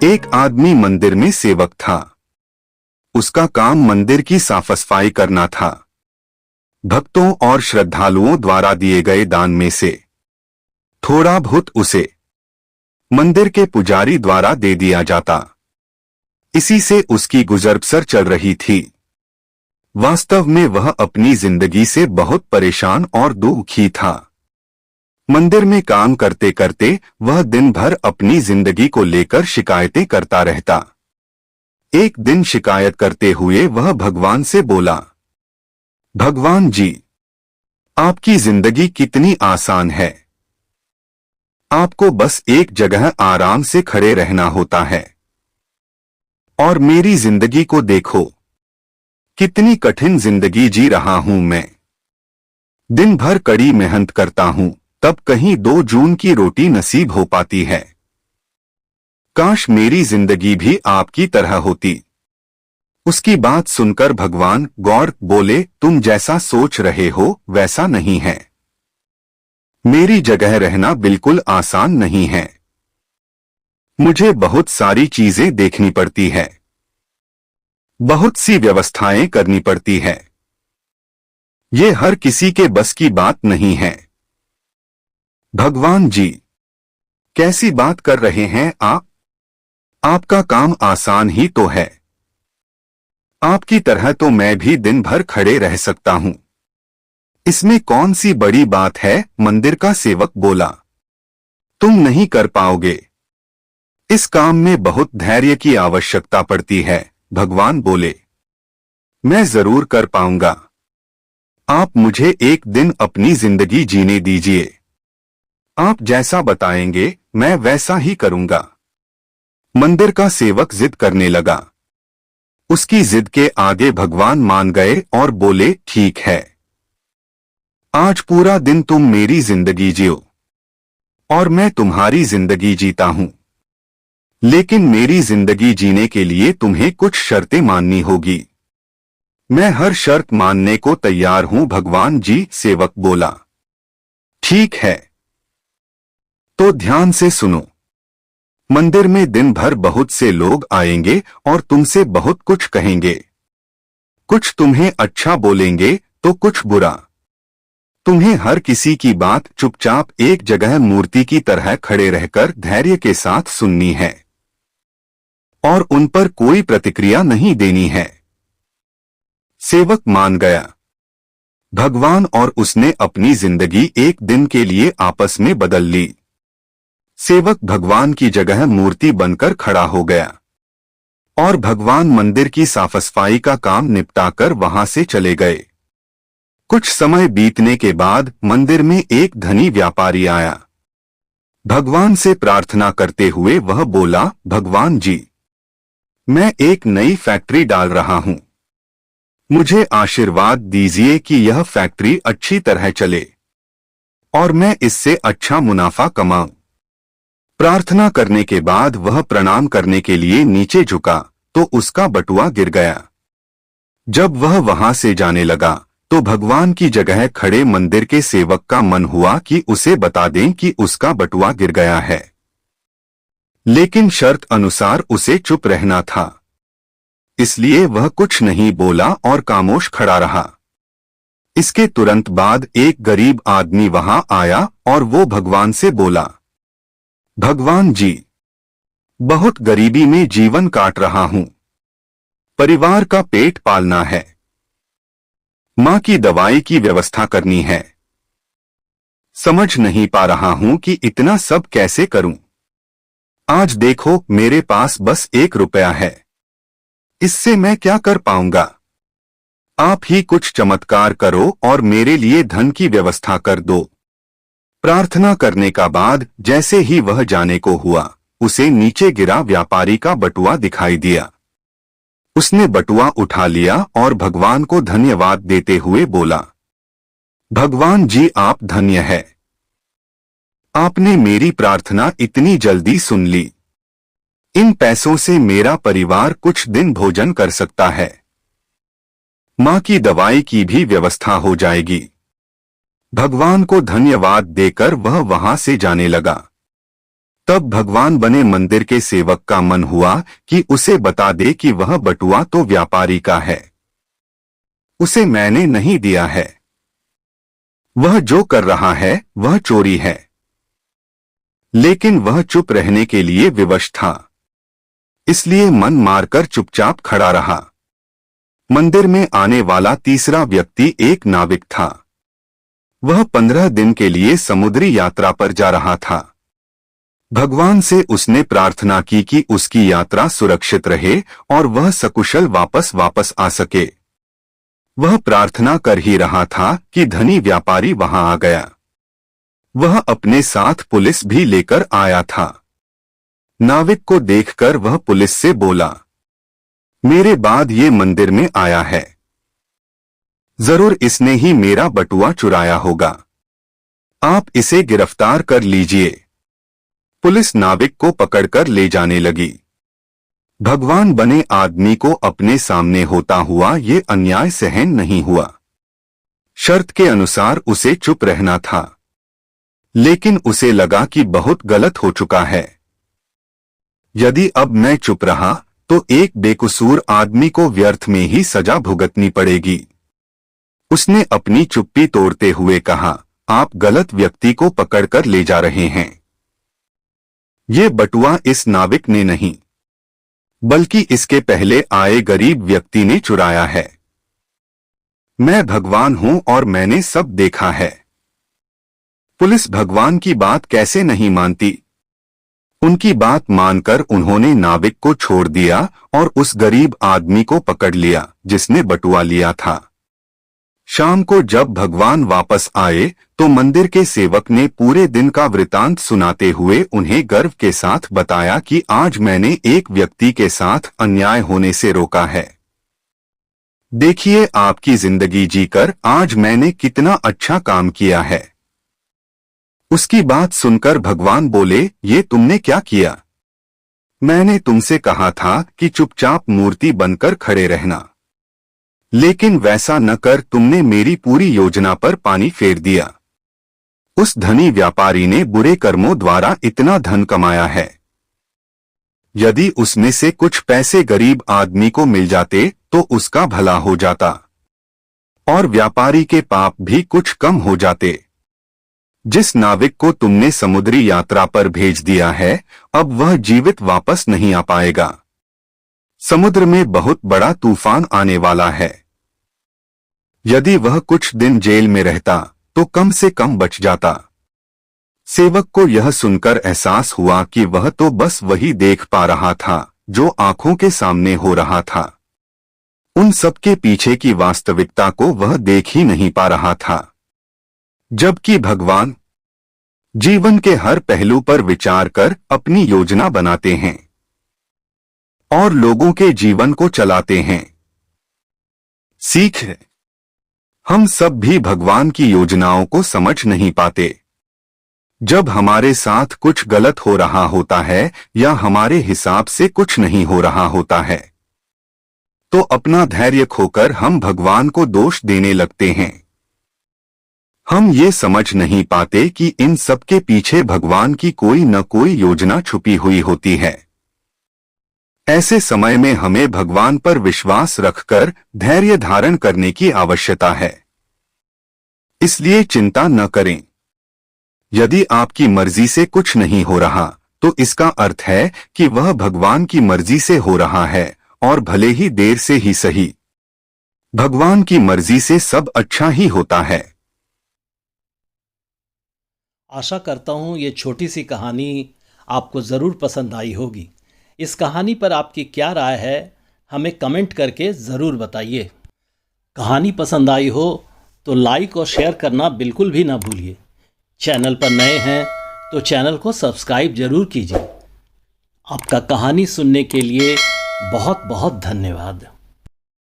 एक आदमी मंदिर में सेवक था। उसका काम मंदिर की साफ सफाई करना था। भक्तों और श्रद्धालुओं द्वारा दिए गए दान में से थोड़ा बहुत उसे मंदिर के पुजारी द्वारा दे दिया जाता। इसी से उसकी गुजर बसर चल रही थी। वास्तव में वह अपनी जिंदगी से बहुत परेशान और दुखी था। मंदिर में काम करते करते वह दिन भर अपनी जिंदगी को लेकर शिकायतें करता रहता। एक दिन शिकायत करते हुए वह भगवान से बोला, भगवान जी, आपकी जिंदगी कितनी आसान है। आपको बस एक जगह आराम से खड़े रहना होता है। और मेरी जिंदगी को देखो, कितनी कठिन जिंदगी जी रहा हूं मैं। दिन भर कड़ी मेहनत करता हूं, तब कहीं 2 जून की रोटी नसीब हो पाती है। काश मेरी जिंदगी भी आपकी तरह होती। उसकी बात सुनकर भगवान गौर बोले, तुम जैसा सोच रहे हो वैसा नहीं है। मेरी जगह रहना बिल्कुल आसान नहीं है। मुझे बहुत सारी चीजें देखनी पड़ती है, बहुत सी व्यवस्थाएं करनी पड़ती है। ये हर किसी के बस की बात नहीं है। भगवान जी, कैसी बात कर रहे हैं आप? आपका काम आसान ही तो है। आपकी तरह तो मैं भी दिन भर खड़े रह सकता हूं। इसमें कौन सी बड़ी बात है? मंदिर का सेवक बोला। तुम नहीं कर पाओगे। इस काम में बहुत धैर्य की आवश्यकता पड़ती है, भगवान बोले। मैं जरूर कर पाऊंगा। आप मुझे एक दिन अपनी जिंदगी जीने दीजिए। आप जैसा बताएंगे मैं वैसा ही करूंगा। मंदिर का सेवक जिद करने लगा। उसकी जिद के आगे भगवान मान गए और बोले, ठीक है, आज पूरा दिन तुम मेरी जिंदगी जियो और मैं तुम्हारी जिंदगी जीता हूं। लेकिन मेरी जिंदगी जीने के लिए तुम्हें कुछ शर्तें माननी होगी। मैं हर शर्त मानने को तैयार हूं भगवान जी, सेवक बोला। ठीक है, तो ध्यान से सुनो। मंदिर में दिन भर बहुत से लोग आएंगे और तुमसे बहुत कुछ कहेंगे। कुछ तुम्हें अच्छा बोलेंगे तो कुछ बुरा। तुम्हें हर किसी की बात चुपचाप एक जगह मूर्ति की तरह खड़े रहकर धैर्य के साथ सुननी है और उन पर कोई प्रतिक्रिया नहीं देनी है। सेवक मान गया। भगवान और उसने अपनी जिंदगी एक दिन के लिए आपस में बदल ली। सेवक भगवान की जगह मूर्ति बनकर खड़ा हो गया और भगवान मंदिर की साफ सफाई का काम निपटाकर वहां से चले गए। कुछ समय बीतने के बाद मंदिर में एक धनी व्यापारी आया। भगवान से प्रार्थना करते हुए वह बोला, भगवान जी, मैं एक नई फैक्ट्री डाल रहा हूं। मुझे आशीर्वाद दीजिए कि यह फैक्ट्री अच्छी तरह चले और मैं इससे अच्छा मुनाफा कमाऊं। प्रार्थना करने के बाद वह प्रणाम करने के लिए नीचे झुका तो उसका बटुआ गिर गया। जब वह वहां से जाने लगा तो भगवान की जगह खड़े मंदिर के सेवक का मन हुआ कि उसे बता दें कि उसका बटुआ गिर गया है, लेकिन शर्त अनुसार उसे चुप रहना था। इसलिए वह कुछ नहीं बोला और खामोश खड़ा रहा। इसके तुरंत बाद एक गरीब आदमी वहां आया और वो भगवान से बोला, भगवान जी, बहुत गरीबी में जीवन काट रहा हूं। परिवार का पेट पालना है। मां की दवाई की व्यवस्था करनी है। समझ नहीं पा रहा हूं कि इतना सब कैसे करूं। आज देखो, मेरे पास बस 1 रुपया है। इससे मैं क्या कर पाऊंगा? आप ही कुछ चमत्कार करो और मेरे लिए धन की व्यवस्था कर दो। प्रार्थना करने का बाद जैसे ही वह जाने को हुआ, उसे नीचे गिरा व्यापारी का बटुआ दिखाई दिया। उसने बटुआ उठा लिया और भगवान को धन्यवाद देते हुए बोला, भगवान जी, आप धन्य है। आपने मेरी प्रार्थना इतनी जल्दी सुन ली। इन पैसों से मेरा परिवार कुछ दिन भोजन कर सकता है। मां की दवाई की भी व्यवस्था हो जाएगी। भगवान को धन्यवाद देकर वह वहां से जाने लगा। तब भगवान बने मंदिर के सेवक का मन हुआ कि उसे बता दे कि वह बटुआ तो व्यापारी का है, उसे मैंने नहीं दिया है। वह जो कर रहा है वह चोरी है। लेकिन वह चुप रहने के लिए विवश था, इसलिए मन मारकर चुपचाप खड़ा रहा। मंदिर में आने वाला तीसरा व्यक्ति एक नाविक था। वह 15 दिन के लिए समुद्री यात्रा पर जा रहा था। भगवान से उसने प्रार्थना की कि उसकी यात्रा सुरक्षित रहे और वह सकुशल वापस आ सके। वह प्रार्थना कर ही रहा था कि धनी व्यापारी वहां आ गया। वह अपने साथ पुलिस भी लेकर आया था। नाविक को देखकर वह पुलिस से बोला, मेरे बाद ये मंदिर में आया है, जरूर इसने ही मेरा बटुआ चुराया होगा, आप इसे गिरफ्तार कर लीजिए। पुलिस नाविक को पकड़कर ले जाने लगी। भगवान बने आदमी को अपने सामने होता हुआ ये अन्याय सहन नहीं हुआ। शर्त के अनुसार उसे चुप रहना था, लेकिन उसे लगा कि बहुत गलत हो चुका है। यदि अब मैं चुप रहा तो एक बेकसूर आदमी को व्यर्थ में ही सजा भुगतनी पड़ेगी। उसने अपनी चुप्पी तोड़ते हुए कहा, आप गलत व्यक्ति को पकड़कर ले जा रहे हैं। ये बटुआ इस नाविक ने नहीं, बल्कि इसके पहले आए गरीब व्यक्ति ने चुराया है। मैं भगवान हूं और मैंने सब देखा है। पुलिस भगवान की बात कैसे नहीं मानती। उनकी बात मानकर उन्होंने नाविक को छोड़ दिया और उस गरीब आदमी को पकड़ लिया जिसने बटुआ लिया था। शाम को जब भगवान वापस आए तो मंदिर के सेवक ने पूरे दिन का वृतांत सुनाते हुए उन्हें गर्व के साथ बताया कि आज मैंने एक व्यक्ति के साथ अन्याय होने से रोका है। देखिए आपकी जिंदगी जीकर आज मैंने कितना अच्छा काम किया है। उसकी बात सुनकर भगवान बोले, ये तुमने क्या किया? मैंने तुमसे कहा था कि चुपचाप मूर्ति बनकर खड़े रहना, लेकिन वैसा न कर तुमने मेरी पूरी योजना पर पानी फेर दिया। उस धनी व्यापारी ने बुरे कर्मों द्वारा इतना धन कमाया है। यदि उसमें से कुछ पैसे गरीब आदमी को मिल जाते तो उसका भला हो जाता और व्यापारी के पाप भी कुछ कम हो जाते। जिस नाविक को तुमने समुद्री यात्रा पर भेज दिया है, अब वह जीवित वापस नहीं आ पाएगा। समुद्र में बहुत बड़ा तूफान आने वाला है। यदि वह कुछ दिन जेल में रहता तो कम से कम बच जाता। सेवक को यह सुनकर एहसास हुआ कि वह तो बस वही देख पा रहा था जो आंखों के सामने हो रहा था। उन सबके पीछे की वास्तविकता को वह देख ही नहीं पा रहा था। जबकि भगवान जीवन के हर पहलू पर विचार कर अपनी योजना बनाते हैं और लोगों के जीवन को चलाते हैं। सीख है, हम सब भी भगवान की योजनाओं को समझ नहीं पाते। जब हमारे साथ कुछ गलत हो रहा होता है या हमारे हिसाब से कुछ नहीं हो रहा होता है, तो अपना धैर्य खोकर हम भगवान को दोष देने लगते हैं। हम ये समझ नहीं पाते कि इन सब के पीछे भगवान की कोई न कोई योजना छुपी हुई होती है। ऐसे समय में हमें भगवान पर विश्वास रखकर धैर्य धारण करने की आवश्यकता है। इसलिए चिंता न करें। यदि आपकी मर्जी से कुछ नहीं हो रहा तो इसका अर्थ है कि वह भगवान की मर्जी से हो रहा है, और भले ही देर से ही सही। भगवान की मर्जी से सब अच्छा ही होता है। आशा करता हूँ ये छोटी सी कहानी आपको ज़रूर पसंद आई होगी। इस कहानी पर आपकी क्या राय है, हमें कमेंट करके ज़रूर बताइए। कहानी पसंद आई हो तो लाइक और शेयर करना बिल्कुल भी ना भूलिए। चैनल पर नए हैं तो चैनल को सब्सक्राइब ज़रूर कीजिए। आपका कहानी सुनने के लिए बहुत बहुत धन्यवाद।